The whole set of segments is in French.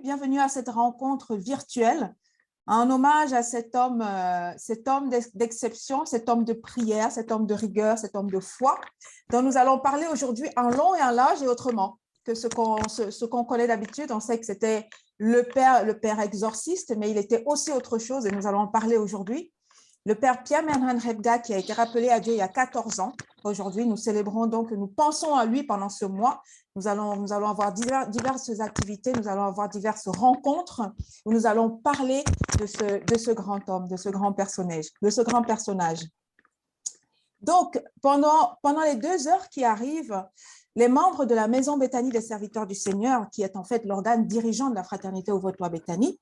bienvenue à cette rencontre virtuelle, en hommage à cet homme d'exception, cet homme de prière, cet homme de rigueur, cet homme de foi, dont nous allons parler aujourd'hui en long et en large et autrement que ce qu'on connaît d'habitude. On sait que c'était le père exorciste, mais il était aussi autre chose et nous allons en parler aujourd'hui. Le père Pierre Menrad Hebga, qui a été rappelé à Dieu il y a 14 ans. Aujourd'hui, nous célébrons donc, nous pensons à lui pendant ce mois. Nous allons avoir diverses activités, nous allons avoir diverses rencontres où nous allons parler de ce grand homme, de ce grand personnage. Donc, pendant les 2 heures qui arrivent, les membres de la Maison Béthanie des Serviteurs du Seigneur, qui est en fait l'organe dirigeant de la Fraternité Ouvre-toi Béthanie,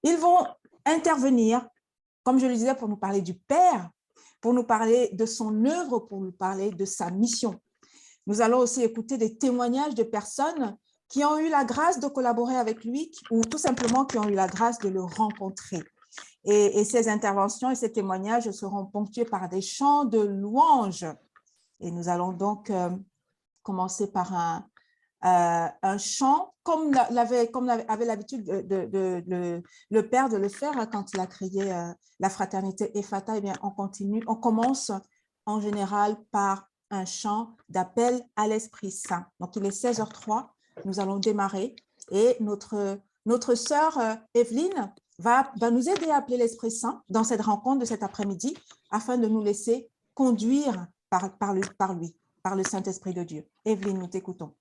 ils vont intervenir, comme je le disais, pour nous parler du Père, pour nous parler de son œuvre, pour nous parler de sa mission. Nous allons aussi écouter des témoignages de personnes qui ont eu la grâce de collaborer avec lui ou tout simplement qui ont eu la grâce de le rencontrer. Et ces interventions et ces témoignages seront ponctués par des chants de louanges. Et nous allons donc commencer par un chant, comme avait l'habitude le Père de le faire quand il a créé la fraternité Ephata. Eh bien, on commence en général par un chant d'appel à l'Esprit Saint. Donc, il est 16h03, nous allons démarrer et notre sœur Evelyne va nous aider à appeler l'Esprit Saint dans cette rencontre de cet après-midi afin de nous laisser conduire par le Saint-Esprit de Dieu. Evelyne, nous t'écoutons.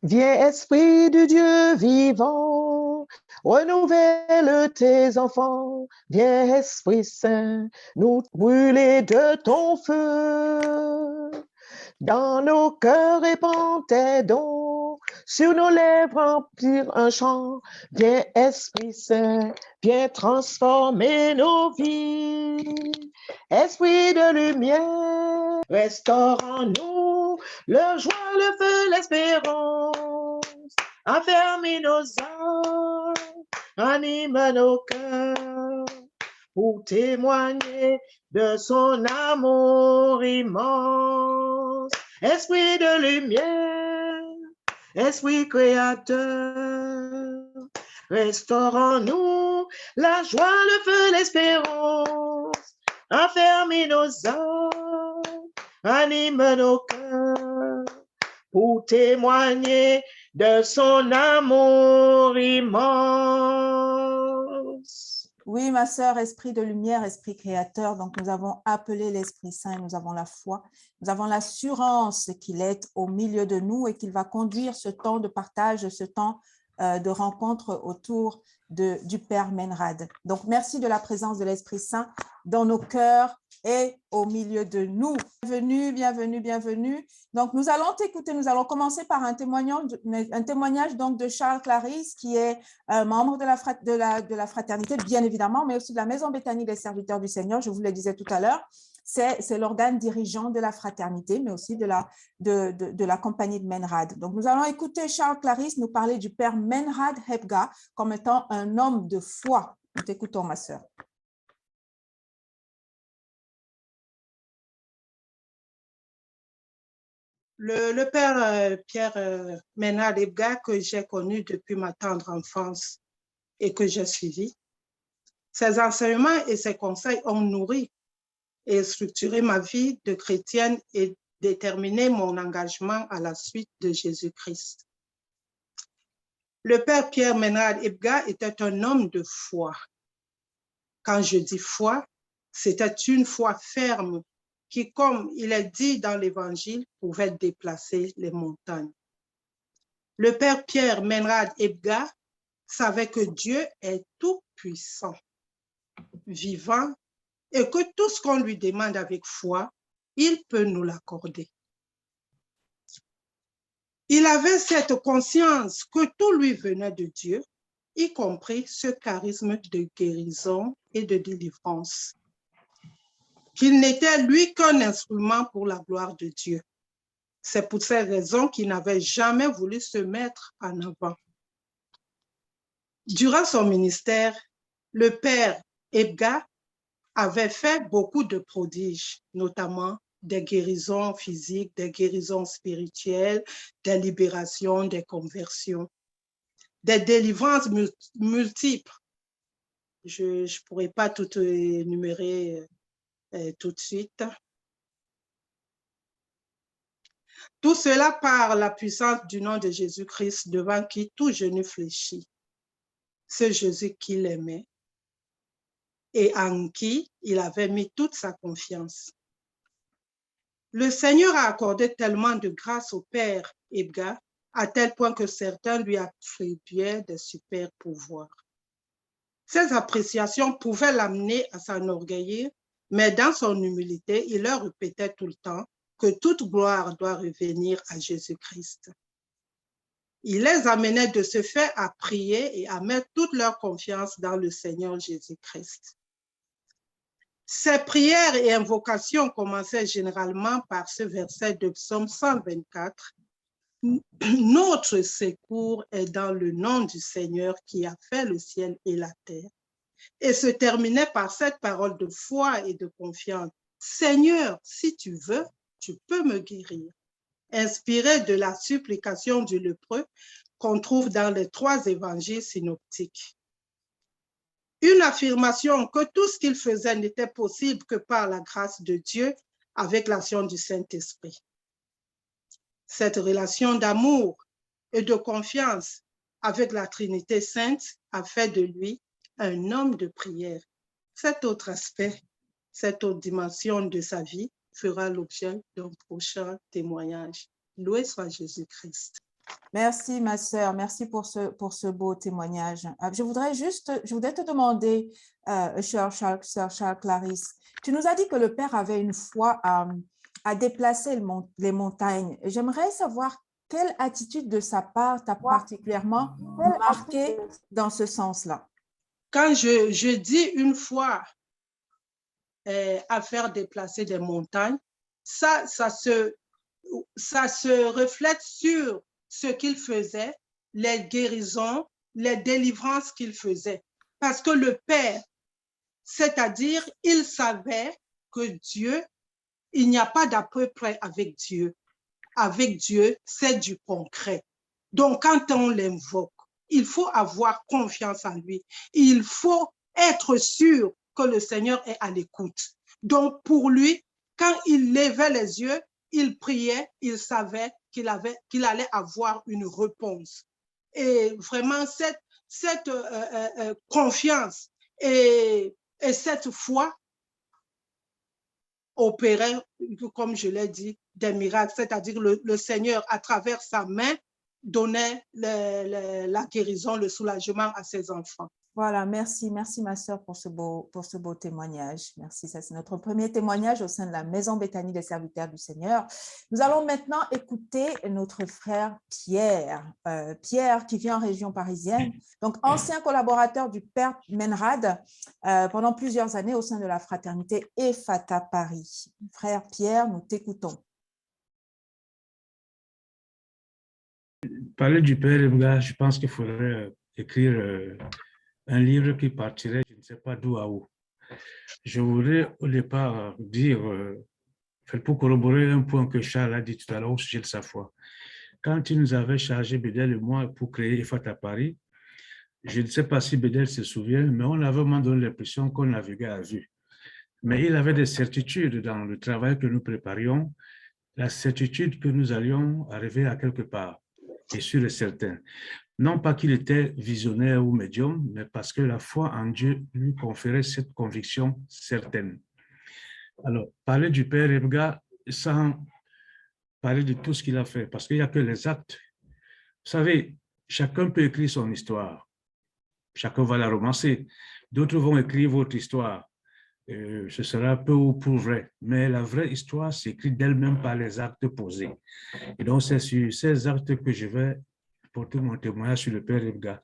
Viens, Esprit de Dieu vivant, renouvelle tes enfants. Viens, Esprit Saint, nous brûler de ton feu. Dans nos cœurs, répand tes dons, sur nos lèvres remplir un chant. Viens, Esprit Saint, viens transformer nos vies. Esprit de lumière, restaure en nous le joie, le feu, l'espérance. Affermis nos âmes, anime nos cœurs pour témoigner de son amour immense. Esprit de lumière, Esprit créateur, restaure en nous la joie, le feu, l'espérance. Affermis nos âmes, anime nos cœurs pour témoigner de son amour immense. Oui, ma sœur, esprit de lumière, esprit créateur, donc nous avons appelé l'Esprit Saint, nous avons la foi, nous avons l'assurance qu'il est au milieu de nous et qu'il va conduire ce temps de partage, ce temps de rencontre autour du Père Menrad. Donc, merci de la présence de l'Esprit Saint dans nos cœurs et au milieu de nous. Bienvenue, bienvenue, bienvenue. Donc, nous allons t'écouter. Nous allons commencer par un témoignage donc de Charles Clarisse, qui est membre de la fraternité, bien évidemment, mais aussi de la Maison Béthanie des Serviteurs du Seigneur. Je vous le disais tout à l'heure. C'est l'organe dirigeant de la fraternité, mais aussi de la compagnie de Menrad. Donc, nous allons écouter Charles Clarisse nous parler du père Menrad Hebga comme étant un homme de foi. Nous t'écoutons, ma sœur. Le père Pierre Menrad Hebga, que j'ai connu depuis ma tendre enfance et que j'ai suivi, ses enseignements et ses conseils ont nourri et structuré ma vie de chrétienne et déterminé mon engagement à la suite de Jésus-Christ. Le père Pierre Menrad Hebga était un homme de foi. Quand je dis foi, c'était une foi ferme qui, comme il est dit dans l'Évangile, pouvait déplacer les montagnes. Le père Pierre Menrad Hebga savait que Dieu est tout-puissant, vivant, et que tout ce qu'on lui demande avec foi, il peut nous l'accorder. Il avait cette conscience que tout lui venait de Dieu, y compris ce charisme de guérison et de délivrance, qu'il n'était lui qu'un instrument pour la gloire de Dieu. C'est pour ces raisons qu'il n'avait jamais voulu se mettre en avant. Durant son ministère, le père Hebga avait fait beaucoup de prodiges, notamment des guérisons physiques, des guérisons spirituelles, des libérations, des conversions. des délivrances multiples. Je ne pourrais pas tout énumérer tout de suite. Tout cela par la puissance du nom de Jésus-Christ, devant qui tout genou fléchit. Ce Jésus qu'il aimait et en qui il avait mis toute sa confiance. Le Seigneur a accordé tellement de grâce au père Edgar, à tel point que certains lui attribuaient des super pouvoirs. Ces appréciations pouvaient l'amener à s'enorgueillir, mais dans son humilité, il leur répétait tout le temps que toute gloire doit revenir à Jésus-Christ. Il les amenait de ce fait à prier et à mettre toute leur confiance dans le Seigneur Jésus-Christ. Ces prières et invocations commençaient généralement par ce verset de Psaume 124. Notre secours est dans le nom du Seigneur qui a fait le ciel et la terre. Et se terminait par cette parole de foi et de confiance. Seigneur, si tu veux, tu peux me guérir. Inspiré de la supplication du lépreux qu'on trouve dans les 3 évangiles synoptiques. Une affirmation que tout ce qu'il faisait n'était possible que par la grâce de Dieu avec l'action du Saint-Esprit. Cette relation d'amour et de confiance avec la Trinité sainte a fait de lui un homme de prière. Cet autre aspect, cette autre dimension de sa vie fera l'objet d'un prochain témoignage. Loué soit Jésus-Christ. Merci, ma sœur. Merci pour ce beau témoignage. Je voudrais te demander, sœur Charles Clarisse, tu nous as dit que le Père avait une foi à déplacer les montagnes. J'aimerais savoir quelle attitude de sa part t'a particulièrement marqué dans ce sens-là. Quand je dis une foi à faire déplacer des montagnes, ça se reflète sur ce qu'il faisait, les guérisons, les délivrances qu'il faisait. Parce que le Père, c'est-à-dire, il savait que Dieu, il n'y a pas d'à peu près avec Dieu. Avec Dieu, c'est du concret. Donc, quand on l'invoque, il faut avoir confiance en lui. Il faut être sûr que le Seigneur est à l'écoute. Donc, pour lui, quand il levait les yeux, il priait, il savait qu'il allait avoir une réponse. Et vraiment, cette confiance et cette foi opérait, comme je l'ai dit, des miracles. C'est-à-dire le Seigneur, à travers sa main, donnait la guérison, le soulagement à ses enfants. Voilà, merci ma sœur pour ce beau témoignage. Merci, ça c'est notre premier témoignage au sein de la Maison Béthanie des Serviteurs du Seigneur. Nous allons maintenant écouter notre frère Pierre. Pierre qui vient en région parisienne, donc ancien collaborateur du Père Menrad pendant plusieurs années au sein de la fraternité Ephata Paris. Frère Pierre, nous t'écoutons. Parler du Père Edgar, je pense qu'il faudrait écrire un livre qui partirait, je ne sais pas d'où à où. Je voudrais au départ dire, pour corroborer un point que Charles a dit tout à l'heure au sujet de sa foi. Quand il nous avait chargé, Bédel et moi, pour créer Ephata à Paris, je ne sais pas si Bédel se souvient, mais on avait vraiment donné l'impression qu'on naviguait à vue. Mais il avait des certitudes dans le travail que nous préparions, la certitude que nous allions arriver à quelque part, et sûr et certain. Non pas qu'il était visionnaire ou médium, mais parce que la foi en Dieu lui conférait cette conviction certaine. Alors, parler du Père Edgar sans parler de tout ce qu'il a fait, parce qu'il n'y a que les actes. Vous savez, chacun peut écrire son histoire. Chacun va la romancer. D'autres vont écrire votre histoire. Ce sera peu ou peu vrai. Mais la vraie histoire s'écrit d'elle-même par les actes posés. Et donc, c'est sur ces actes que je vais porter mon témoignage sur le Père Edgar.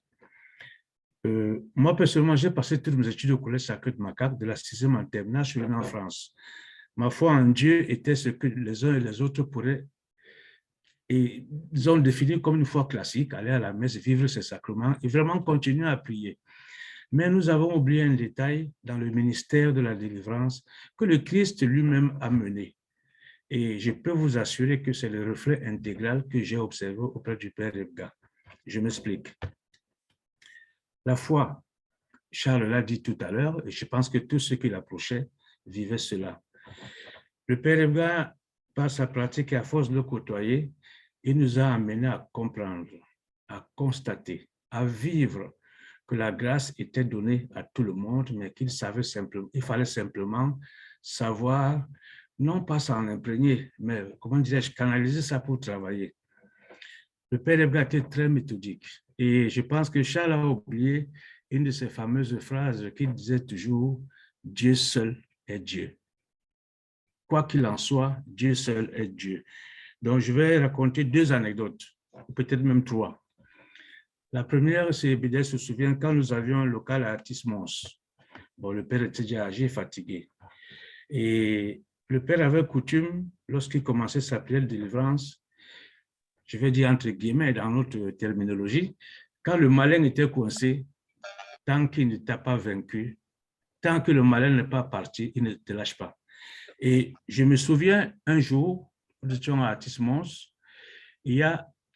Moi, personnellement, j'ai passé toutes mes études au Collège Sacré de Macaque, de la 6e en terminale, je suis venu en France. Ma foi en Dieu était ce que les uns et les autres pourraient, et ils ont défini comme une foi classique, aller à la messe, vivre ses sacrements et vraiment continuer à prier. Mais nous avons oublié un détail dans le ministère de la délivrance que le Christ lui-même a mené. Et je peux vous assurer que c'est le reflet intégral que j'ai observé auprès du Père Edgar. Je m'explique. La foi, Charles l'a dit tout à l'heure, et je pense que tous ceux qui l'approchaient vivaient cela. Le Père Ebga, par sa pratique et à force de le côtoyer, il nous a amenés à comprendre, à constater, à vivre que la grâce était donnée à tout le monde, mais qu'il fallait simplement savoir, non pas s'en imprégner, mais, comment dirais-je, canaliser ça pour travailler. Le Père Ebga était très méthodique. Et je pense que Charles a oublié une de ses fameuses phrases qu'il disait toujours, « Dieu seul est Dieu ». Quoi qu'il en soit, Dieu seul est Dieu. Donc, je vais raconter 2 anecdotes, peut-être même 3. La première, c'est, Bédel se souvient, quand nous avions un local à Artis-Mons. Bon, le père était déjà âgé, fatigué. Et le père avait coutume, lorsqu'il commençait sa prière de délivrance, je vais dire entre guillemets dans notre terminologie, quand le malin était coincé, tant qu'il ne t'a pas vaincu, tant que le malin n'est pas parti, il ne te lâche pas. Et je me souviens, un jour, nous étions à Artis-Mons,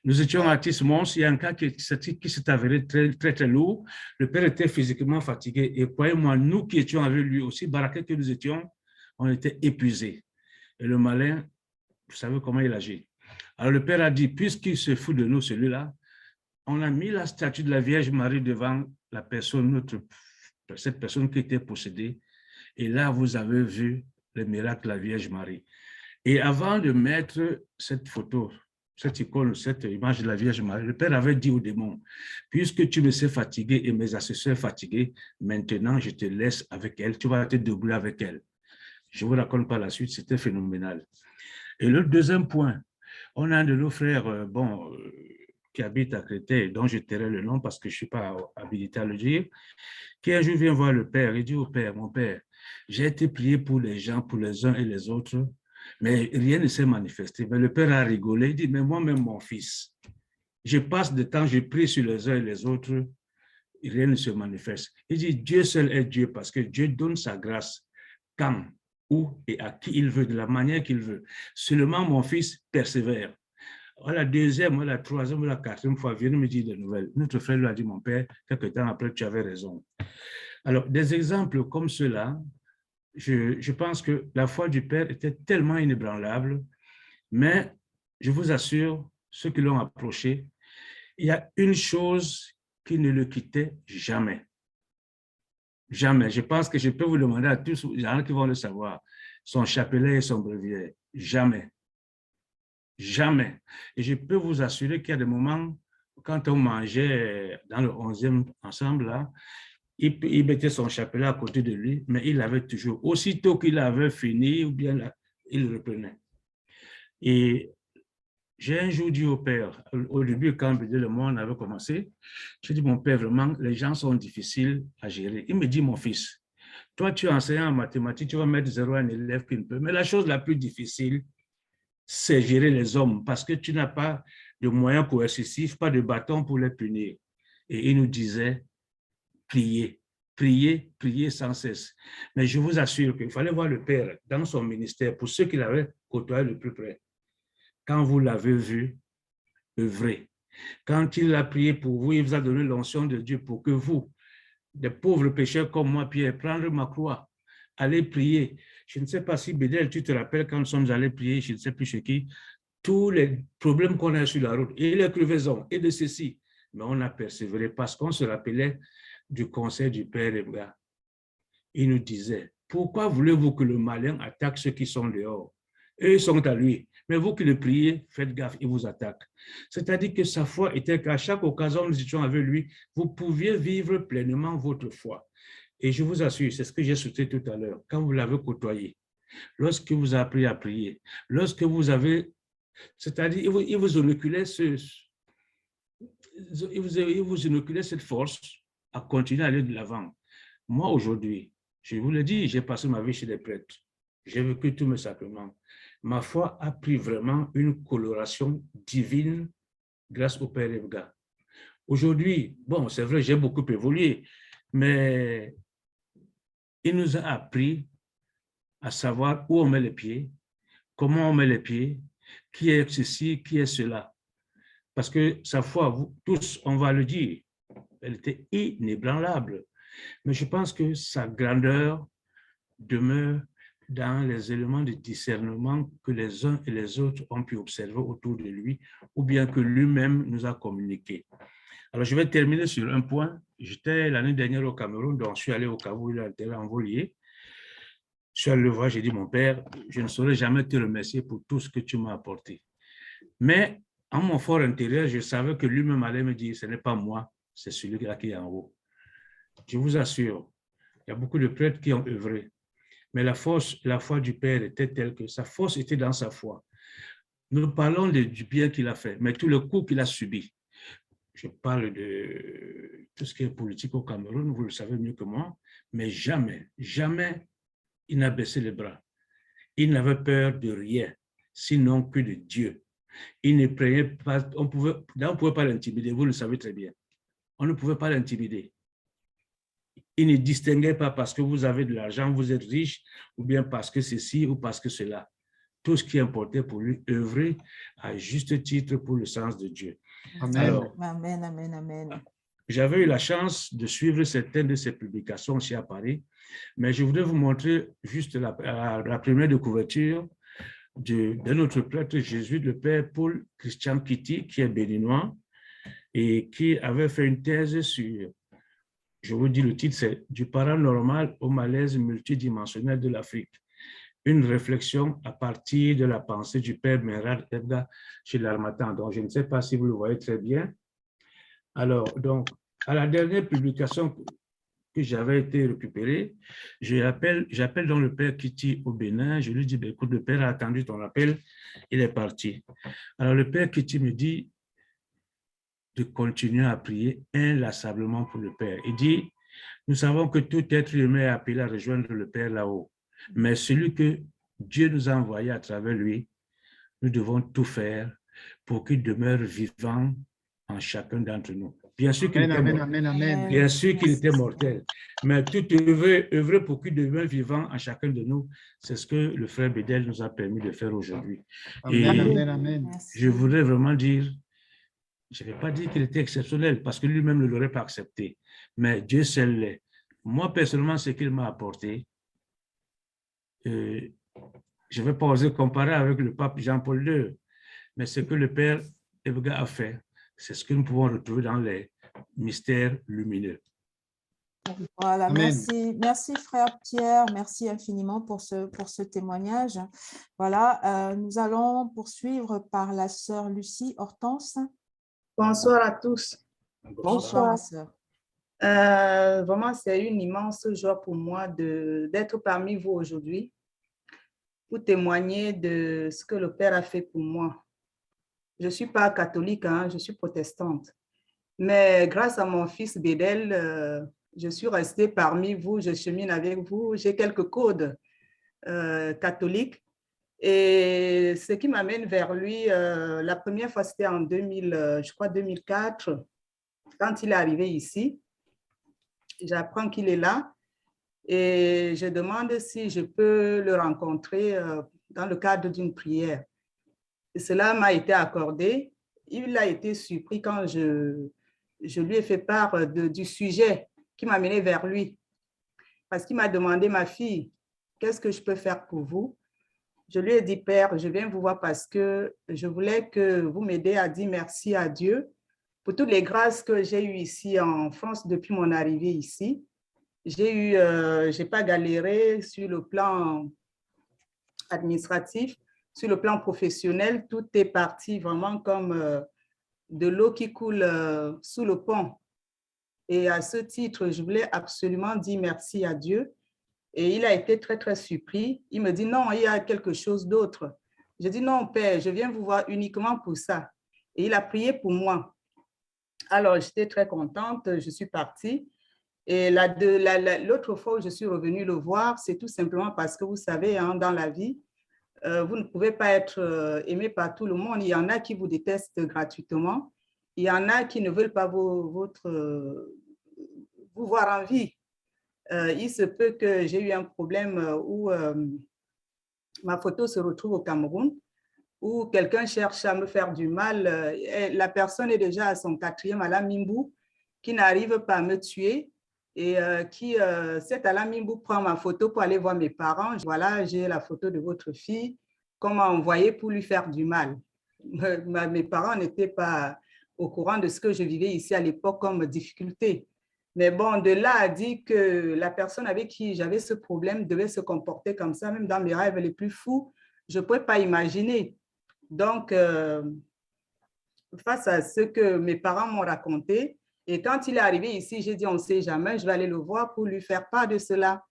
nous étions à Artis-Mons, il y a un cas qui s'est avéré très lourd. Le père était physiquement fatigué et croyez-moi, nous qui étions avec lui, aussi baraqués que nous étions, on était épuisés. Et le malin, vous savez comment il agit. Alors le père a dit, puisqu'il se fout de nous, celui-là, on a mis la statue de la Vierge Marie devant la personne, cette personne qui était possédée. Et là, vous avez vu le miracle de la Vierge Marie. Et avant de mettre cette photo, cette icône, cette image de la Vierge Marie, le Père avait dit au démon, puisque tu me sais fatigué et mes assesseurs fatigués, maintenant je te laisse avec elle, tu vas te débrouiller avec elle. Je ne vous raconte pas la suite, c'était phénoménal. Et le deuxième point, on a un de nos frères, qui habite à Créteil, dont je tairai le nom parce que je ne suis pas habilité à le dire, qui un jour vient voir le Père et dit au Père, mon Père, j'ai été prié pour les gens, pour les uns et les autres, mais rien ne s'est manifesté. Mais le Père a rigolé, il dit, mais moi-même, mon fils, je passe de temps, je prie sur les uns et les autres, et rien ne se manifeste. Il dit, Dieu seul est Dieu, parce que Dieu donne sa grâce quand, où et à qui il veut, de la manière qu'il veut. Seulement mon fils persévère. La deuxième, la troisième, la quatrième fois, vient me dire des nouvelles. Notre frère lui a dit, mon père, quelques temps après, tu avais raison. Alors, des exemples comme ceux-là, je pense que la foi du Père était tellement inébranlable, mais je vous assure, ceux qui l'ont approché, il y a une chose qui ne le quittait jamais. Jamais. Je pense que je peux vous demander à tous, il y en a qui vont le savoir, son chapelet et son breviaire. Jamais. Jamais. Et je peux vous assurer qu'il y a des moments, quand on mangeait dans le 11e ensemble, là, il mettait son chapelet à côté de lui, mais il l'avait toujours. Aussitôt qu'il avait fini, ou bien là, il le reprenait. Et j'ai un jour dit au père, au début, quand le monde avait commencé, j'ai dit, mon père, vraiment, les gens sont difficiles à gérer. Il me dit, mon fils, toi, tu es enseignant en mathématiques, tu vas mettre 0 à un élève qui ne peut. Mais la chose la plus difficile, c'est gérer les hommes, parce que tu n'as pas de moyens coercitifs, pas de bâton pour les punir. Et il nous disait, priez, priez, priez sans cesse. Mais je vous assure qu'il fallait voir le Père dans son ministère, pour ceux qui l'avaient côtoyé le plus près. Quand vous l'avez vu, œuvrer. Quand il a prié pour vous, il vous a donné l'onction de Dieu pour que vous, des pauvres pécheurs comme moi, Pierre, prendre ma croix, allez prier. Je ne sais pas si, Bédel, tu te rappelles quand nous sommes allés prier, je ne sais plus chez qui, tous les problèmes qu'on a sur la route, et les crevaisons, et de ceci. Mais on a persévéré parce qu'on se rappelait du conseil du Père Ebga. Il nous disait, pourquoi voulez-vous que le malin attaque ceux qui sont dehors? Eux sont à lui. Mais vous qui le priez, faites gaffe, il vous attaque. C'est-à-dire que sa foi était qu'à chaque occasion où nous étions avec lui, vous pouviez vivre pleinement votre foi. Et je vous assure, c'est ce que j'ai souhaité tout à l'heure, quand vous l'avez côtoyé, lorsque vous avez appris à prier, lorsque vous avez, c'est-à-dire, il vous inoculait cette force à continuer à aller de l'avant. Moi, aujourd'hui, je vous le dis, j'ai passé ma vie chez les prêtres. J'ai vécu tous mes sacrements. Ma foi a pris vraiment une coloration divine grâce au Père Ebga. Aujourd'hui, bon, c'est vrai, j'ai beaucoup évolué, mais il nous a appris à savoir où on met les pieds, comment on met les pieds, qui est ceci, qui est cela. Parce que sa foi, vous tous, on va le dire, Elle était inébranlable. Mais je pense que sa grandeur demeure dans les éléments de discernement que les uns et les autres ont pu observer autour de lui, ou bien que lui-même nous a communiqué. Alors, je vais terminer sur un point. J'étais l'année dernière au Cameroun, donc je suis allé au Cameroun, il était en Volier. Je suis allé le voir, j'ai dit, mon père, je ne saurais jamais te remercier pour tout ce que tu m'as apporté. Mais en mon fort intérieur, je savais que lui-même allait me dire, ce n'est pas moi, c'est celui-là qui est en haut. Je vous assure, il y a beaucoup de prêtres qui ont œuvré. Mais la foi du Père était telle que sa force était dans sa foi. Nous parlons du bien qu'il a fait, mais tout le coup qu'il a subi. Je parle de tout ce qui est politique au Cameroun, vous le savez mieux que moi, mais jamais, jamais il n'a baissé les bras. Il n'avait peur de rien, sinon que de Dieu. Il ne prenait pas, on ne pouvait pas l'intimider, vous le savez très bien. On ne pouvait pas l'intimider. Il ne distinguait pas parce que vous avez de l'argent, vous êtes riche, ou bien parce que ceci ou parce que cela. Tout ce qui importait pour lui, œuvrer à juste titre pour le sens de Dieu. Amen. Alors, Amen, amen, amen. j'avais eu la chance de suivre certaines de ses publications aussi à Paris, mais je voudrais vous montrer juste la première de couverture d'un autre prêtre jésuite, le père Paul Christian Kitty, qui est béninois et qui avait fait une thèse sur, je vous dis le titre, c'est « Du paranormal au malaise multidimensionnel de l'Afrique ». Une réflexion à partir de la pensée du père Merad Ebga chez l'Harmattan. Donc, je ne sais pas si vous le voyez très bien. Alors, donc, à la dernière publication que j'avais été récupérée, j'appelle donc le père Kitty au Bénin. Je lui dis, ben, écoute, le père a attendu ton appel, il est parti. Alors, le père Kitty me dit de continuer à prier inlassablement pour le père. Il dit, nous savons que tout être humain est appelé à rejoindre le père là-haut. Mais celui que Dieu nous a envoyé à travers lui, nous devons tout faire pour qu'il demeure vivant en chacun d'entre nous. Bien sûr qu'il était mortel. Bien sûr qu'il était mortel. Mais tout œuvrer pour qu'il demeure vivant en chacun de nous, c'est ce que le frère Bédel nous a permis de faire aujourd'hui. Et je voudrais vraiment dire, je ne vais pas dire qu'il était exceptionnel parce que lui-même ne l'aurait pas accepté. Mais Dieu seul l'est. Moi, personnellement, ce qu'il m'a apporté, je ne vais pas oser comparer avec le pape Jean-Paul II, mais ce que le père Ebga a fait, c'est ce que nous pouvons retrouver dans les mystères lumineux. Voilà, merci, merci frère Pierre, merci infiniment pour ce témoignage. Voilà, nous allons poursuivre par la sœur Lucie Hortense. Bonsoir à tous. Bonsoir, ma sœur. Vraiment, c'est une immense joie pour moi d'être parmi vous aujourd'hui pour témoigner de ce que le Père a fait pour moi. Je ne suis pas catholique, hein, je suis protestante. Mais grâce à mon fils Bédel, je suis restée parmi vous, je chemine avec vous. J'ai quelques codes catholiques. Et ce qui m'amène vers lui, la première fois, c'était en 2004, quand il est arrivé ici. J'apprends qu'il est là et je demande si je peux le rencontrer dans le cadre d'une prière. Et cela m'a été accordé. Il a été surpris quand je lui ai fait part du sujet qui m'a mené vers lui. Parce qu'il m'a demandé, ma fille, qu'est-ce que je peux faire pour vous? Je lui ai dit, Père, je viens vous voir parce que je voulais que vous m'aidiez à dire merci à Dieu pour toutes les grâces que j'ai eues ici en France depuis mon arrivée ici. J'ai pas galéré sur le plan administratif, sur le plan professionnel, tout est parti vraiment comme de l'eau qui coule sous le pont. Et à ce titre, je voulais absolument dire merci à Dieu. Et il a été très, très surpris. Il me dit, non, il y a quelque chose d'autre. Je dis, non, Père, je viens vous voir uniquement pour ça. Et il a prié pour moi. Alors, j'étais très contente, je suis partie. Et l'autre fois où je suis revenue le voir, c'est tout simplement parce que vous savez, hein, dans la vie, vous ne pouvez pas être aimé par tout le monde. Il y en a qui vous détestent gratuitement. Il y en a qui ne veulent pas vous voir en vie. Il se peut que j'ai eu un problème où ma photo se retrouve au Cameroun, où quelqu'un cherche à me faire du mal. La personne est déjà à son 4e à la Mimbou qui n'arrive pas à me tuer et qui s'est à la Mimbo prend ma photo pour aller voir mes parents. Voilà, j'ai la photo de votre fille qu'on m'a envoyée pour lui faire du mal. Mes parents n'étaient pas au courant de ce que je vivais ici à l'époque comme difficulté. Mais bon, de là à dire que la personne avec qui j'avais ce problème devait se comporter comme ça, même dans mes rêves les plus fous, je ne pouvais pas imaginer. Donc, face à ce que mes parents m'ont raconté, et quand il est arrivé ici, j'ai dit, on ne sait jamais, je vais aller le voir pour lui faire part de cela,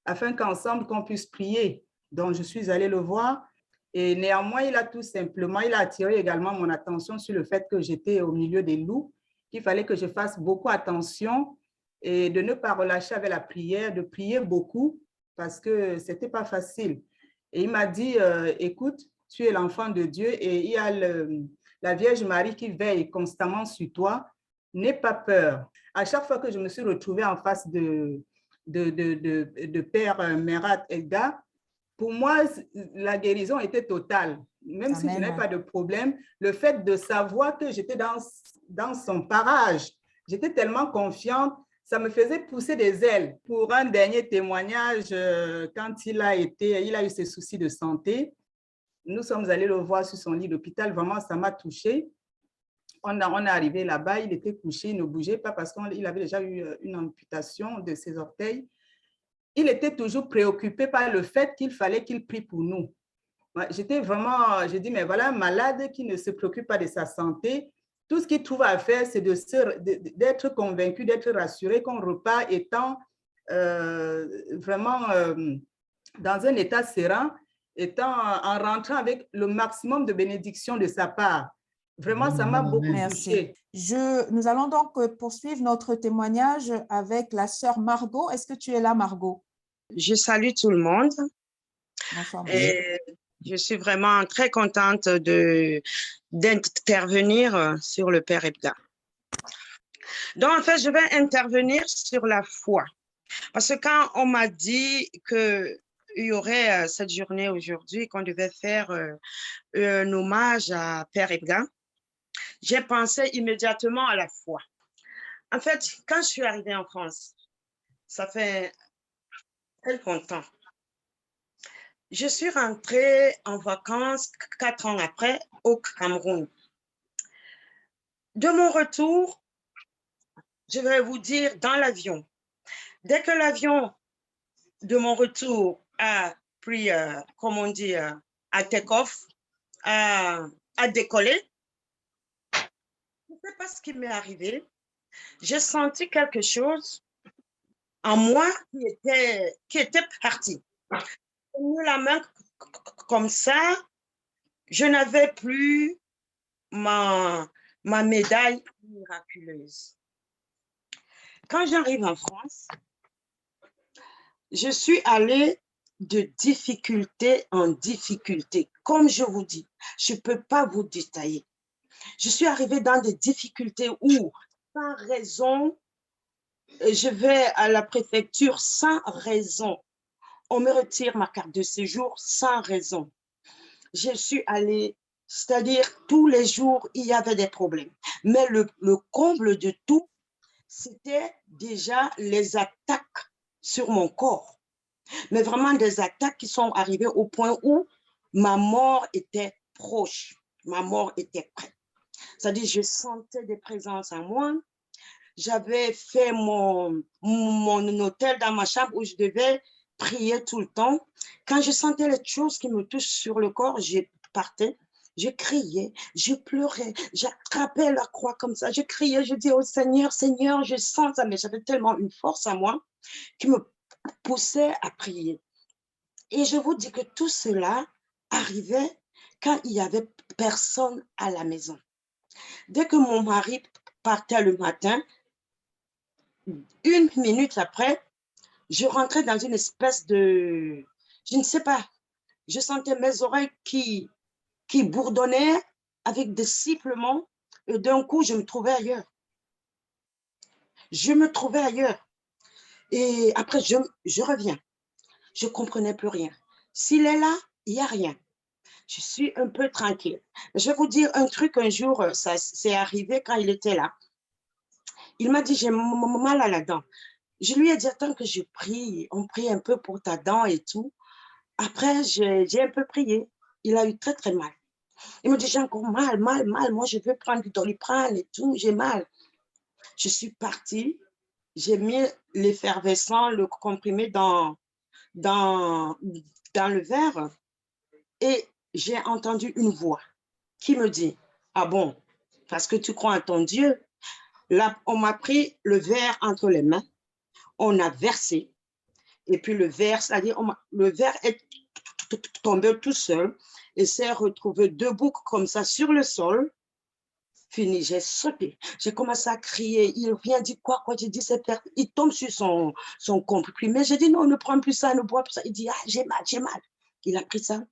afin qu'ensemble, qu'on puisse prier. Donc, je suis allée le voir. Et néanmoins, il a tout simplement, il a attiré également mon attention sur le fait que j'étais au milieu des loups, qu'il fallait que je fasse beaucoup attention et de ne pas relâcher avec la prière, de prier beaucoup parce que ce n'était pas facile. Et il m'a dit, écoute, tu es l'enfant de Dieu et il y a la Vierge Marie qui veille constamment sur toi. N'aie pas peur. À chaque fois que je me suis retrouvée en face de Père Merat Edgar, pour moi, la guérison était totale. Même si je n'avais pas de problème, le fait de savoir que j'étais dans son parage, j'étais tellement confiante, ça me faisait pousser des ailes. Pour un dernier témoignage, quand il a eu ses soucis de santé, nous sommes allés le voir sur son lit d'hôpital. Vraiment, ça m'a touchée. On est arrivé là-bas, il était couché, il ne bougeait pas parce qu'il avait déjà eu une amputation de ses orteils. Il était toujours préoccupé par le fait qu'il fallait qu'il prie pour nous. J'étais vraiment, j'ai dit, mais voilà, un malade qui ne se préoccupe pas de sa santé, tout ce qu'il trouve à faire, c'est d'être convaincu, d'être rassuré qu'on repart étant vraiment dans un état serein, en rentrant avec le maximum de bénédictions de sa part. Vraiment, ça m'a beaucoup touchée. Nous allons donc poursuivre notre témoignage avec la sœur Margot. Est-ce que tu es là, Margot? Je salue tout le monde. Bonsoir, et je suis vraiment très contente d'intervenir sur le Père Edgar. Donc, en fait, je vais intervenir sur la foi. Parce que quand on m'a dit qu'il y aurait cette journée aujourd'hui, qu'on devait faire un hommage à Père Edgar, j'ai pensé immédiatement à la foi. En fait, quand je suis arrivée en France, ça fait très longtemps. Je suis rentrée en vacances 4 ans après au Cameroun. De mon retour, je vais vous dire, dans l'avion, dès que l'avion de mon retour a pris, comme on dit, à take-off, à décoller, je ne sais pas ce qui m'est arrivé. J'ai senti quelque chose en moi qui était parti. J'ai mis la main comme ça, je n'avais plus ma médaille miraculeuse. Quand j'arrive en France, je suis allée de difficulté en difficulté. Comme je vous dis, je ne peux pas vous détailler. Je suis arrivée dans des difficultés où, sans raison, je vais à la préfecture sans raison. On me retire ma carte de séjour sans raison. Je suis allée, c'est-à-dire tous les jours, il y avait des problèmes. Mais le comble de tout, c'était déjà les attaques sur mon corps. Mais vraiment des attaques qui sont arrivées au point où ma mort était proche. Ma mort était prête. C'est-à-dire, je sentais des présences en moi. J'avais fait mon hôtel dans ma chambre où je devais prier tout le temps. Quand je sentais les choses qui me touchent sur le corps, je partais, je criais, je pleurais, j'attrapais la croix comme ça, je criais, je disais au Seigneur, Seigneur, je sens ça, mais j'avais tellement une force en moi qui me poussait à prier. Et je vous dis que tout cela arrivait quand il n'y avait personne à la maison. Dès que mon mari partait le matin, 1 minute après, je rentrais dans une espèce de... Je ne sais pas. Je sentais mes oreilles qui bourdonnaient avec des sifflements. Et d'un coup, je me trouvais ailleurs. Je me trouvais ailleurs. Et après, je reviens. Je ne comprenais plus rien. S'il est là, il n'y a rien. Je suis un peu tranquille. Je vais vous dire un truc, un jour, ça s'est arrivé quand il était là. Il m'a dit, j'ai mal à la dent. Je lui ai dit, attends que je prie, on prie un peu pour ta dent et tout. Après, j'ai un peu prié. Il a eu très, très mal. Il me dit, j'ai encore mal. Moi, je veux prendre du Doliprane et tout, j'ai mal. Je suis partie, j'ai mis l'effervescent, le comprimé dans le verre et j'ai entendu une voix qui me dit, ah bon, parce que tu crois en ton Dieu. Là, on m'a pris le verre entre les mains, on a versé, et puis le verre, c'est-à-dire le verre est tombé tout seul et s'est retrouvé debout comme ça sur le sol. Fini, j'ai sauté. J'ai commencé à crier. Il vient dire quoi? J'ai dit, c'est père. Il tombe sur son comprimé. J'ai dit, non, ne prends plus ça, ne bois plus ça. Il dit, ah, j'ai mal, j'ai mal. Il a pris ça,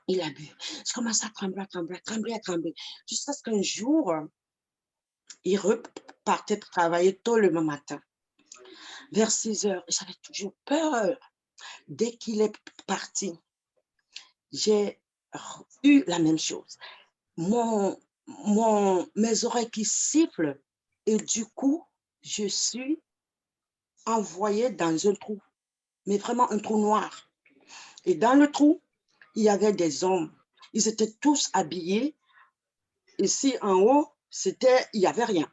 il a bu. J'ai commencé à trembler. Jusqu'à ce qu'un jour, il repartait travailler tôt le matin. Vers 6 heures, j'avais toujours peur. Dès qu'il est parti, j'ai eu la même chose. Mes oreilles qui sifflent et du coup, je suis envoyée dans un trou, mais vraiment un trou noir. Et dans le trou, il y avait des hommes. Ils étaient tous habillés. Ici, en haut, il n'y avait rien.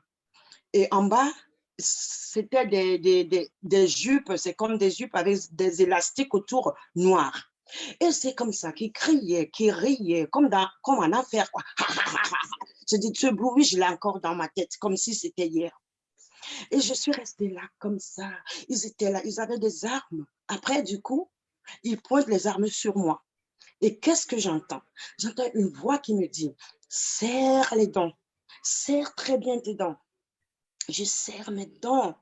Et en bas, c'était des jupes, c'est comme des jupes avec des élastiques autour noirs. Et c'est comme ça qu'ils criaient, qu'ils riaient, comme en enfer, quoi. Je dis, ce bruit, je l'ai encore dans ma tête, comme si c'était hier. Et je suis restée là, comme ça. Ils étaient là, ils avaient des armes. Après, du coup, ils pointent les armes sur moi. Et qu'est-ce que j'entends? J'entends une voix qui me dit, serre les dents, serre très bien tes dents. Je serre mes dents.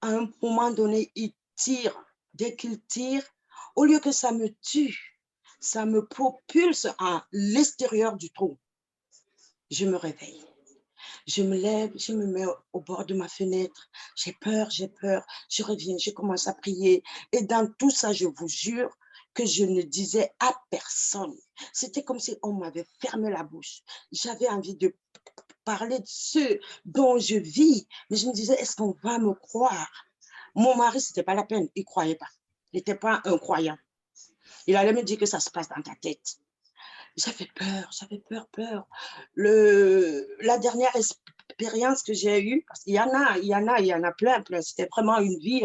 À un moment donné, ils tirent. Dès qu'ils tirent, au lieu que ça me tue, ça me propulse à l'extérieur du trou. Je me réveille. Je me lève, je me mets au bord de ma fenêtre. J'ai peur. Je reviens, je commence à prier. Et dans tout ça, je vous jure que je ne disais à personne. C'était comme si on m'avait fermé la bouche. J'avais envie de parler de ce dont je vis, mais je me disais, est-ce qu'on va me croire? Mon mari, ce n'était pas la peine, il ne croyait pas. Il n'était pas un croyant. Il allait me dire que ça se passe dans ta tête. J'avais peur. La dernière expérience que j'ai eue, parce qu'il y en a plein. C'était vraiment une vie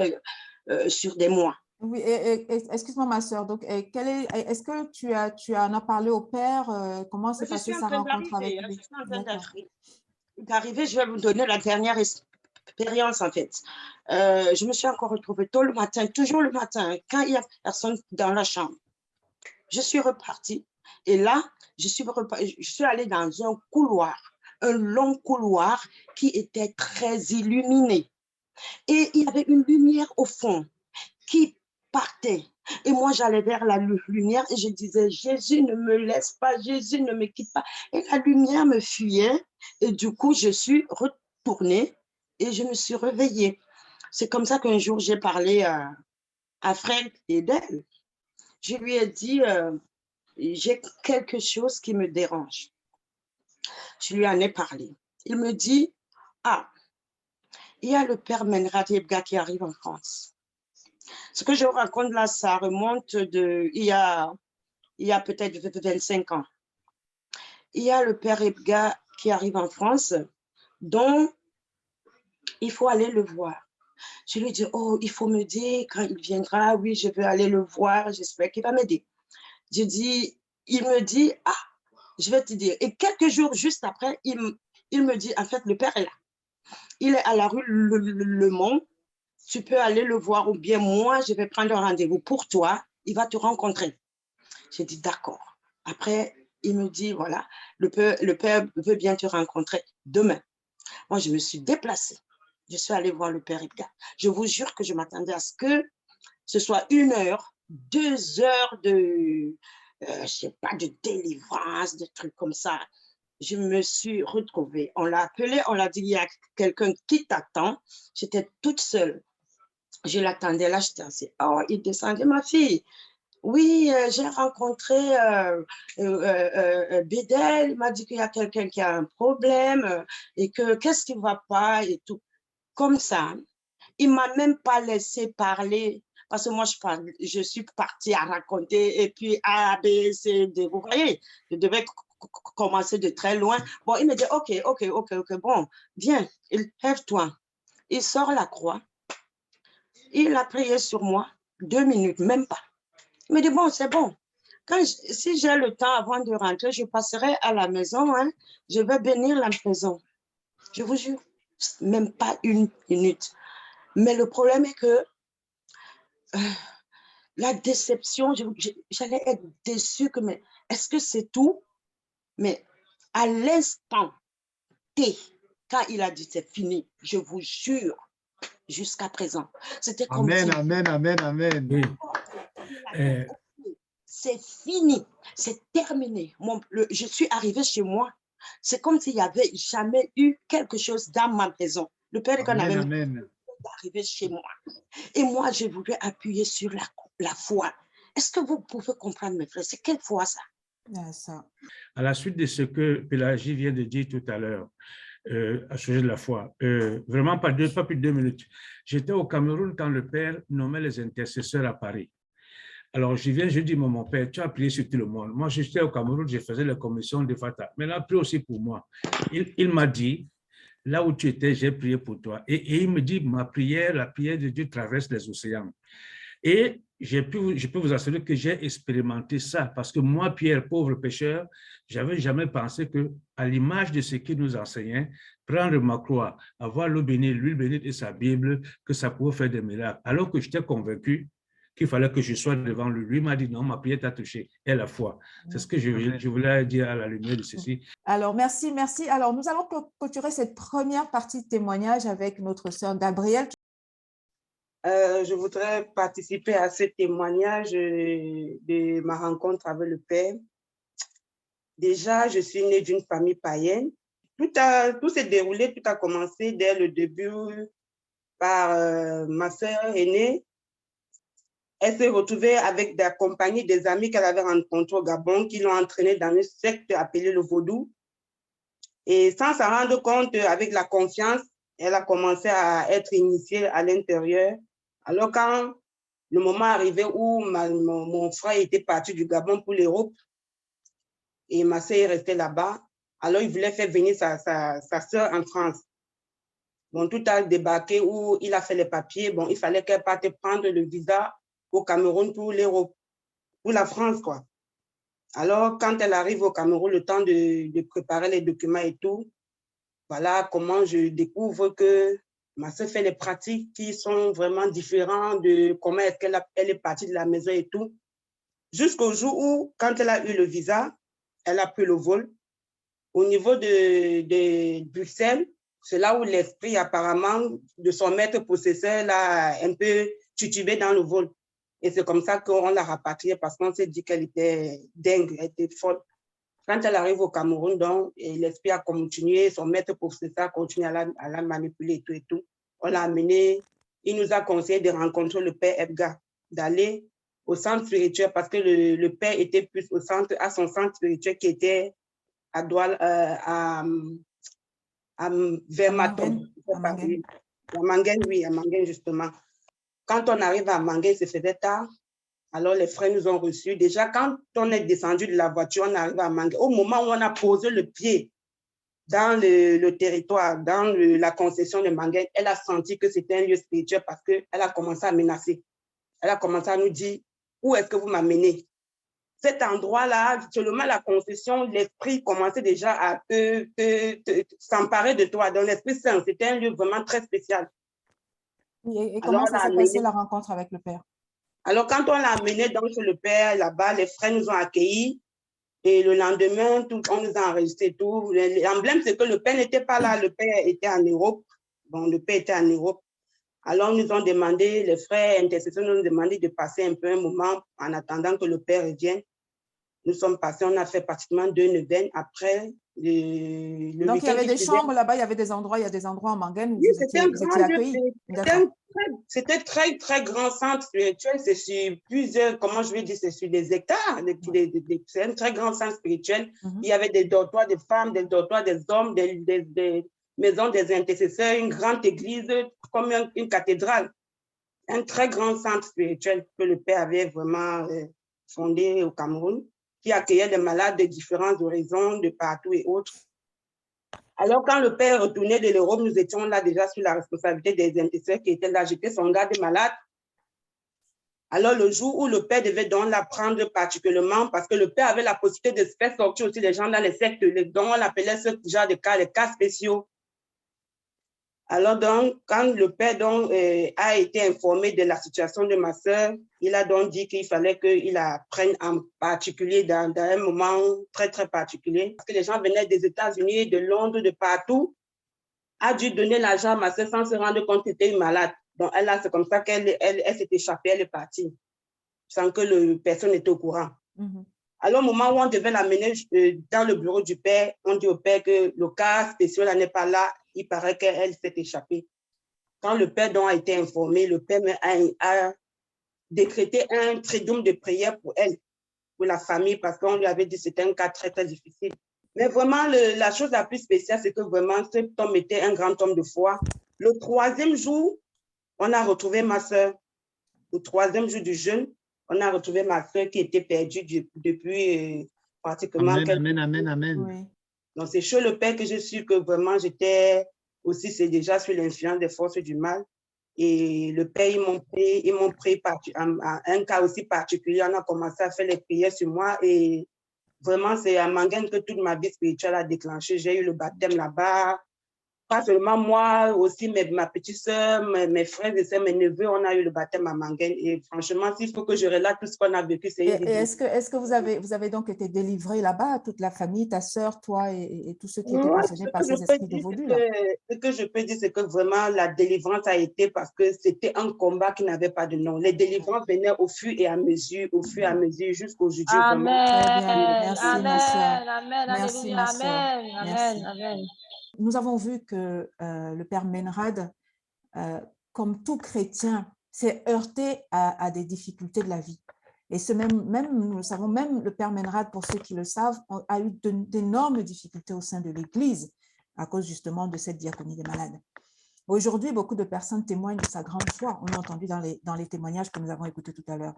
sur des mois. Oui, excuse-moi, ma soeur. Donc, est-ce que tu en as parlé au père? Comment s'est passée sa rencontre avec lui? Je suis en train d'arriver. Je vais vous donner la dernière expérience, en fait. Je me suis encore retrouvée tôt le matin, toujours le matin, quand il n'y a personne dans la chambre. Je suis repartie. Et là, je suis allée dans un couloir, un long couloir qui était très illuminé. Et il y avait une lumière au fond qui partait. Et moi, j'allais vers la lumière et je disais, Jésus, ne me laisse pas, Jésus, ne me quitte pas. Et la lumière me fuyait. Et du coup, je suis retournée et je me suis réveillée. C'est comme ça qu'un jour, j'ai parlé à Fred Edel. Je lui ai dit, j'ai quelque chose qui me dérange. Je lui en ai parlé. Il me dit, ah, il y a le père Menrad Ebga qui arrive en France. Ce que je raconte là, ça remonte il y a peut-être 25 ans. Il y a le père Ebga qui arrive en France, dont il faut aller le voir. Je lui dis, oh, il faut me dire quand il viendra. Oui, je veux aller le voir. J'espère qu'il va m'aider. Il me dit, ah, je vais te dire. Et quelques jours juste après, il me dit, en fait, le père est là. Il est à la rue Le Mont. Tu peux aller le voir ou bien moi, je vais prendre un rendez-vous pour toi. Il va te rencontrer. J'ai dit, d'accord. Après, il me dit, voilà, le père veut bien te rencontrer demain. Moi, je me suis déplacée. Je suis allée voir le père Ebga. Je vous jure que je m'attendais à ce que ce soit 1 heure, 2 heures de, je sais pas, de délivrance, de trucs comme ça. Je me suis retrouvée. On l'a appelé, on l'a dit, il y a quelqu'un qui t'attend. J'étais toute seule. Je l'attendais là, j'étais assise. Oh, il descendait, ma fille. Oui, j'ai rencontré Bédel. Il m'a dit qu'il y a quelqu'un qui a un problème et que qu'est-ce qui ne va pas et tout. comme ça. Il ne m'a même pas laissé parler. Parce que moi, je suis partie à raconter. Et puis, A, B, C, D. Vous voyez, je devais commencer de très loin. Bon, il me dit, OK, bon, viens, lève-toi. Il sort la croix. Il a prié sur moi 2 minutes, même pas. Il me dit, bon, c'est bon. Si j'ai le temps avant de rentrer, je passerai à la maison. Hein, je vais bénir la maison. Je vous jure, même pas 1 minute. Mais le problème est que la déception, j'allais être déçue que, mais est-ce que c'est tout? Mais à l'instant T, quand il a dit c'est fini, je vous jure, jusqu'à présent, c'était comme Amen, si... amen, amen, amen. Oui. C'est fini, c'est terminé. Je suis arrivée chez moi. C'est comme s'il n'y avait jamais eu quelque chose dans ma maison. Le Père qu'on avait arrivé chez moi. Et moi, j'ai voulu appuyer sur la foi. Est-ce que vous pouvez comprendre, mes frères? C'est quelle foi, ça? Ça. À la suite de ce que Pélagie vient de dire tout à l'heure, à ce sujet de la foi, vraiment pas plus de 2 minutes. J'étais au Cameroun quand le Père nommait les intercesseurs à Paris. Alors, je viens, je dis, mon père, tu as prié sur tout le monde. Moi, j'étais au Cameroun, je faisais la commission de Fata. Mais là, prie aussi pour moi. Il m'a dit, là où tu étais, j'ai prié pour toi. Et il me dit, ma prière, la prière de Dieu traverse les océans. Et je peux vous assurer que j'ai expérimenté ça parce que moi, Pierre, pauvre pécheur, j'avais jamais pensé que, à l'image de ce qu'il nous enseignait, prendre ma croix, avoir l'eau bénite, l'huile bénite et sa Bible, que ça pouvait faire des miracles. Alors que j'étais convaincu qu'il fallait que je sois devant lui. Lui m'a dit non, ma prière t'a touché, et la foi. C'est ce que je voulais dire à la lumière de ceci. Alors, merci. Alors, nous allons clôturer cette première partie de témoignage avec notre sœur Gabrielle. Je voudrais participer à ce témoignage de ma rencontre avec le Père. Déjà, je suis née d'une famille païenne. Tout s'est déroulé, tout a commencé dès le début par ma sœur aînée. Elle s'est retrouvée avec la compagnie des amis qu'elle avait rencontrés au Gabon qui l'ont entraînée dans une secte appelée le vaudou. Et sans s'en rendre compte, avec la confiance, elle a commencé à être initiée à l'intérieur. Alors, quand le moment arrivait où mon frère était parti du Gabon pour l'Europe et ma sœur est restée là-bas, alors il voulait faire venir sa sœur en France. Bon, tout a débarqué où il a fait les papiers. Bon, il fallait qu'elle parte prendre le visa au Cameroun pour l'Europe, pour la France, quoi. Alors, quand elle arrive au Cameroun, le temps de préparer les documents et tout, voilà comment je découvre que ma sœur fait les pratiques qui sont vraiment différentes de comment est-ce qu'elle est partie de la maison et tout. Jusqu'au jour où, quand elle a eu le visa, elle a pris le vol. Au niveau de Bruxelles, c'est là où l'esprit apparemment de son maître possesseur l'a un peu titubé dans le vol. Et c'est comme ça qu'on l'a rapatriée parce qu'on s'est dit qu'elle était dingue, elle était folle. Quand elle arrive au Cameroun, donc, l'esprit a continué, son maître possesseur a continué à la manipuler et tout. On l'a amené, il nous a conseillé de rencontrer le Père Edgar, d'aller au centre spirituel parce que le Père était plus à son centre spirituel qui était à Douala, vers Maton. À Manguin, oui, à Manguin justement. Quand on arrive à Manguin, c'est faisait tard. Alors, les frères nous ont reçus. Déjà, quand on est descendu de la voiture, on arrive à Manguin. Au moment où on a posé le pied dans le territoire, dans la concession de Manguin, elle a senti que c'était un lieu spirituel parce qu'elle a commencé à menacer. Elle a commencé à nous dire, où est-ce que vous m'amenez? Cet endroit-là, seulement la concession, l'esprit commençait déjà à s'emparer de toi. Dans l'Esprit Saint, c'était un lieu vraiment très spécial. Et comment ça s'est passé la rencontre avec le Père? Alors, quand on l'a amené donc chez le Père, là-bas, les frères nous ont accueillis. Et le lendemain, on nous a enregistré tout. L'emblème, c'est que le Père n'était pas là. Le Père était en Europe. Bon, le Père était en Europe. Alors, nous ont demandé, les frères intercesseurs nous ont demandé de passer un peu un moment en attendant que le Père revienne. Nous sommes passés, on a fait pratiquement 2 neuvaines. Après, donc, il y avait des chambres là-bas, il y avait des endroits, il y a des endroits en Manguin où oui, vous étiez accueillis. C'était très, très grand centre spirituel. C'est sur plusieurs, comment je vais dire, c'est sur des hectares. C'est un très grand centre spirituel. Il y avait des dortoirs des femmes, des dortoirs des hommes, maison des intercesseurs, une grande église comme une cathédrale, un très grand centre spirituel que le Père avait vraiment fondé au Cameroun, qui accueillait des malades de différents horizons, de partout et autres. Alors, quand le Père retournait de l'Europe, nous étions là déjà sous la responsabilité des intercesseurs qui étaient là. J'étais son garde malade. Alors, le jour où le Père devait donc l'apprendre particulièrement, parce que le Père avait la possibilité de se faire sortir aussi les gens dans les sectes, dont on appelait ce genre de cas, les cas spéciaux. Alors, donc, quand le Père donc, a été informé de la situation de ma sœur, il a donc dit qu'il fallait qu'il apprenne en particulier dans un moment très, très particulier, parce que les gens venaient des États-Unis, de Londres, de partout, a dû donner l'argent à ma sœur sans se rendre compte qu'elle était malade. Donc, c'est comme ça qu'elle s'est échappée, elle est partie, sans que personne n'était au courant. Alors, au moment où on devait l'amener dans le bureau du Père, on dit au Père que le cas spécial n'est pas là, il paraît qu'elle s'est échappée. Quand le Père donc a été informé, le Père a décrété un triduum de prière pour elle, pour la famille, parce qu'on lui avait dit que c'était un cas très, très difficile. Mais vraiment, la chose la plus spéciale, c'est que vraiment, cet homme était un grand homme de foi. Le 3e jour, on a retrouvé ma sœur. Le 3e jour du jeûne, on a retrouvé ma sœur qui était perdue depuis pratiquement... Amen. Oui. Donc, c'est chez le Père que je suis que vraiment, j'étais aussi, c'est déjà sous l'influence des forces du mal. Et le Père, ils m'ont pris un cas aussi particulier. On a commencé à faire les prières sur moi. Et vraiment, c'est à Manguène que toute ma vie spirituelle a déclenché. J'ai eu le baptême là-bas. Pas seulement moi, aussi ma petite sœur, mes frères et sœurs, mes neveux, on a eu le baptême à Manguène. Et franchement, s'il faut que je relate tout ce qu'on a vécu, c'est Et est-ce que vous avez donc été délivré là-bas, toute la famille, ta sœur, toi et tous ceux qui étaient concernés par ces esprits dévolus là? Ce que je peux dire, c'est que vraiment la délivrance a été parce que c'était un combat qui n'avait pas de nom. Les délivrances venaient au fur et à mesure, jusqu'aujourd'hui. Très bien. Merci, Amen, ma sœur. amen, Merci, alléluia, ma sœur. amen, Merci. amen. Nous avons vu que le Père Menrad, comme tout chrétien, s'est heurté à des difficultés de la vie. Et nous le savons, même le Père Menrad, pour ceux qui le savent, a eu d'énormes difficultés au sein de l'Église à cause justement de cette diaconie des malades. Aujourd'hui, beaucoup de personnes témoignent de sa grande foi. On l'a entendu dans les témoignages que nous avons écoutés tout à l'heure.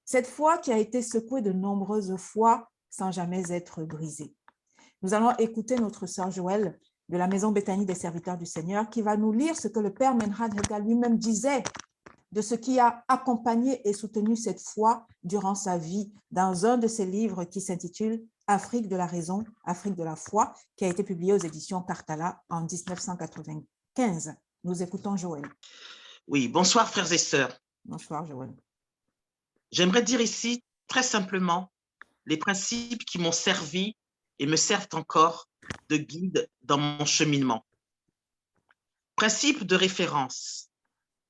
Cette foi qui a été secouée de nombreuses fois sans jamais être brisée. Nous allons écouter notre sœur Joëlle de la Maison Béthanie des Serviteurs du Seigneur qui va nous lire ce que le Père Menrad Helga lui-même disait de ce qui a accompagné et soutenu cette foi durant sa vie dans un de ses livres qui s'intitule « Afrique de la raison, Afrique de la foi » qui a été publié aux éditions Cartala en 1995. Nous écoutons Joëlle. Oui, bonsoir frères et sœurs. Bonsoir Joëlle. J'aimerais dire ici très simplement les principes qui m'ont servi et me servent encore de guide dans mon cheminement. Principes de référence,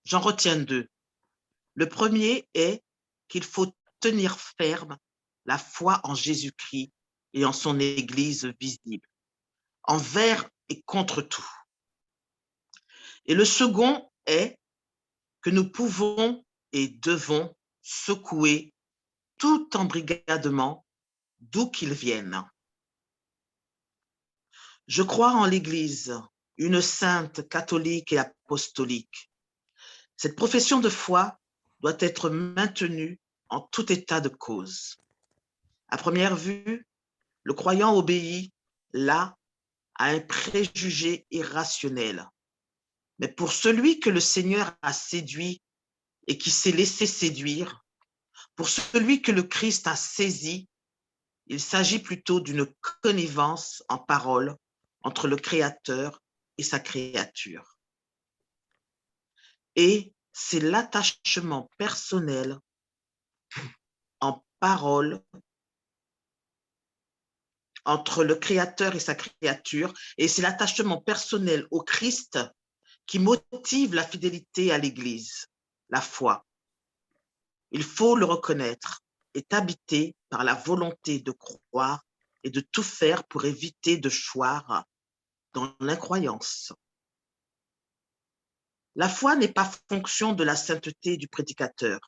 j'en retiens 2. Le premier est qu'il faut tenir ferme la foi en Jésus-Christ et en son Église visible, envers et contre tout. Et le second est que nous pouvons et devons secouer tout embrigadement d'où qu'il vienne. Je crois en l'Église, une sainte catholique et apostolique. Cette profession de foi doit être maintenue en tout état de cause. À première vue, le croyant obéit là à un préjugé irrationnel. Mais pour celui que le Seigneur a séduit et qui s'est laissé séduire, pour celui que le Christ a saisi, il s'agit plutôt d'une connivence en parole entre le Créateur et sa créature. Et c'est l'attachement personnel en parole entre le Créateur et sa créature, et c'est l'attachement personnel au Christ qui motive la fidélité à l'Église, la foi. Il faut le reconnaître, est habité par la volonté de croire et de tout faire pour éviter de choir dans l'incroyance. La foi n'est pas fonction de la sainteté du prédicateur.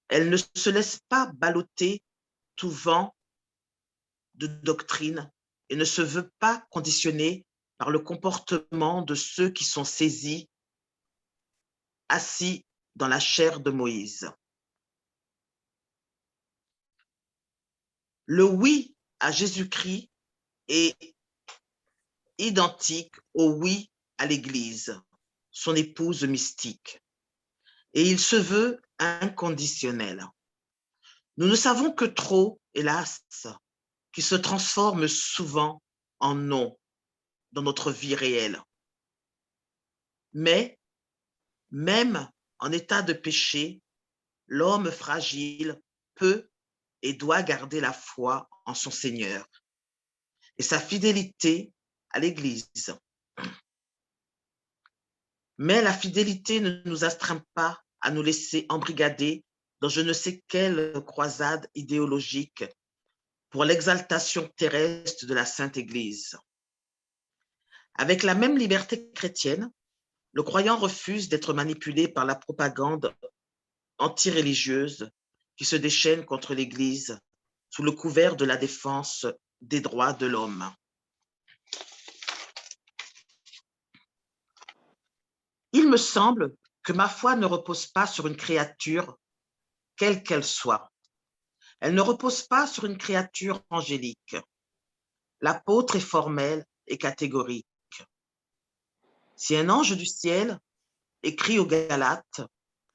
Elle ne se laisse pas balloter tout vent de doctrine et ne se veut pas conditionnée par le comportement de ceux qui sont saisis, assis dans la chair de Moïse. Le oui à Jésus-Christ est identique au oui à l'Église, son épouse mystique, et il se veut inconditionnel. Nous ne savons que trop, hélas, qui se transforme souvent en non dans notre vie réelle. Mais, même en état de péché, l'homme fragile peut et doit garder la foi en son Seigneur et sa fidélité à l'Église. Mais la fidélité ne nous astreint pas à nous laisser embrigader dans je ne sais quelle croisade idéologique pour l'exaltation terrestre de la Sainte Église. Avec la même liberté chrétienne, le croyant refuse d'être manipulé par la propagande anti-religieuse qui se déchaîne contre l'Église sous le couvert de la défense des droits de l'homme. Il me semble que ma foi ne repose pas sur une créature, quelle qu'elle soit. Elle ne repose pas sur une créature angélique. L'apôtre est formel et catégorique. Si un ange du ciel écrit aux Galates,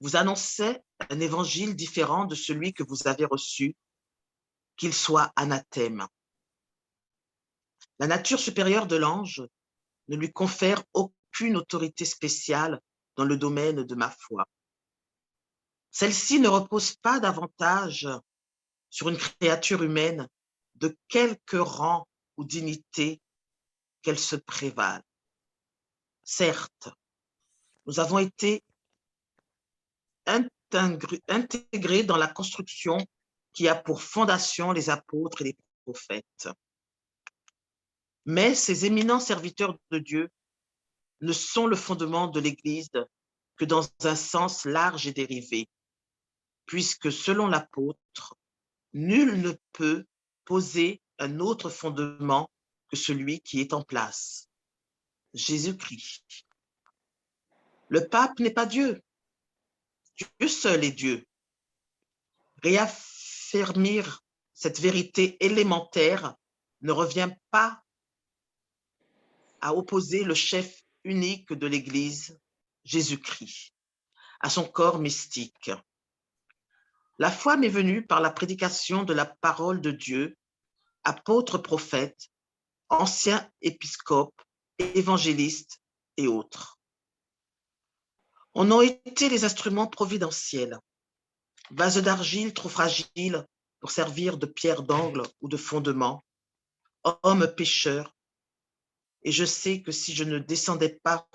vous annoncez un évangile différent de celui que vous avez reçu, qu'il soit anathème. La nature supérieure de l'ange ne lui confère aucune autorité spéciale dans le domaine de ma foi. Celle-ci ne repose pas davantage sur une créature humaine de quelque rang ou dignité qu'elle se prévale. Certes, nous avons été intégrés dans la construction qui a pour fondation les apôtres et les prophètes. Mais ces éminents serviteurs de Dieu ne sont le fondement de l'Église que dans un sens large et dérivé, puisque selon l'apôtre, nul ne peut poser un autre fondement que celui qui est en place, Jésus-Christ. Le pape n'est pas Dieu. Dieu seul est Dieu. Réaffirmer cette vérité élémentaire ne revient pas à opposer le chef unique de l'Église, Jésus-Christ, à son corps mystique. La foi m'est venue par la prédication de la parole de Dieu, apôtres, prophètes, anciens épiscopes, évangélistes et autres. On a été les instruments providentiels, vases d'argile trop fragiles pour servir de pierre d'angle ou de fondement, hommes pécheurs, et je sais que si je ne descendais pas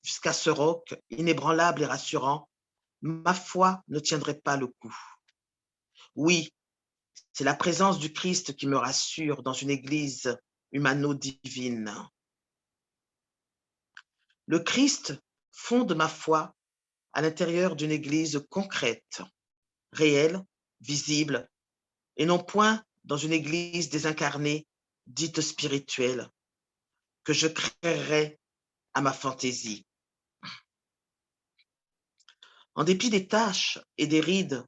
jusqu'à ce roc inébranlable et rassurant, ma foi ne tiendrait pas le coup. Oui, c'est la présence du Christ qui me rassure dans une église humano-divine. Le Christ fonde ma foi à l'intérieur d'une église concrète, réelle, visible, et non point dans une église désincarnée, dite spirituelle, que je créerai à ma fantaisie. En dépit des taches et des rides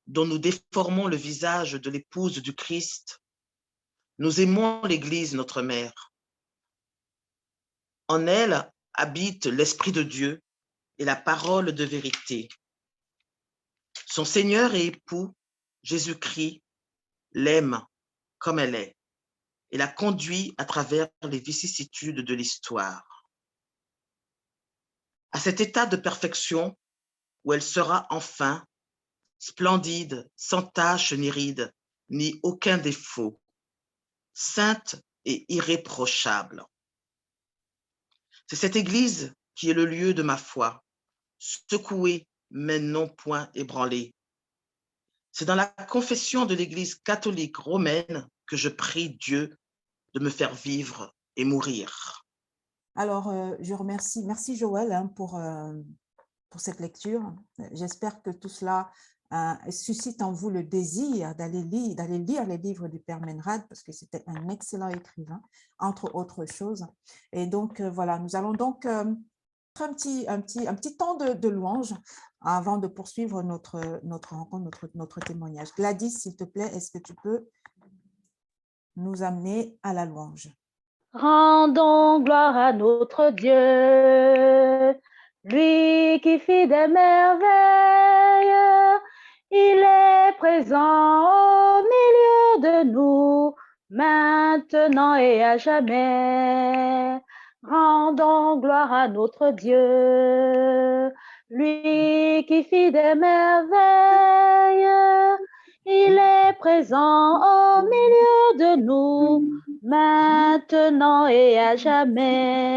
dont nous déformons le visage de l'épouse du Christ, nous aimons l'Église, notre mère. En elle habite l'Esprit de Dieu et la parole de vérité. Son Seigneur et époux, Jésus-Christ, l'aime comme elle est et la conduit à travers les vicissitudes de l'histoire. À cet état de perfection où elle sera enfin splendide, sans tache ni ride, ni aucun défaut, sainte et irréprochable. C'est cette Église qui est le lieu de ma foi, secouée mais non point ébranlée. C'est dans la confession de l'Église catholique romaine que je prie Dieu de me faire vivre et mourir. Alors, je remercie. Merci Joël pour cette lecture. J'espère que tout cela suscite en vous le désir d'aller lire les livres du Père Menrad, parce que c'était un excellent écrivain, entre autres choses. Et donc, voilà, nous allons donc faire un petit temps de louange avant de poursuivre notre rencontre, notre témoignage. Gladys, s'il te plaît, est-ce que tu peux nous amener à la louange? Rendons gloire à notre Dieu, lui qui fit des merveilles. Il est présent au milieu de nous, maintenant et à jamais. Rendons gloire à notre Dieu, lui qui fit des merveilles. Il est présent au milieu de nous, maintenant et à jamais.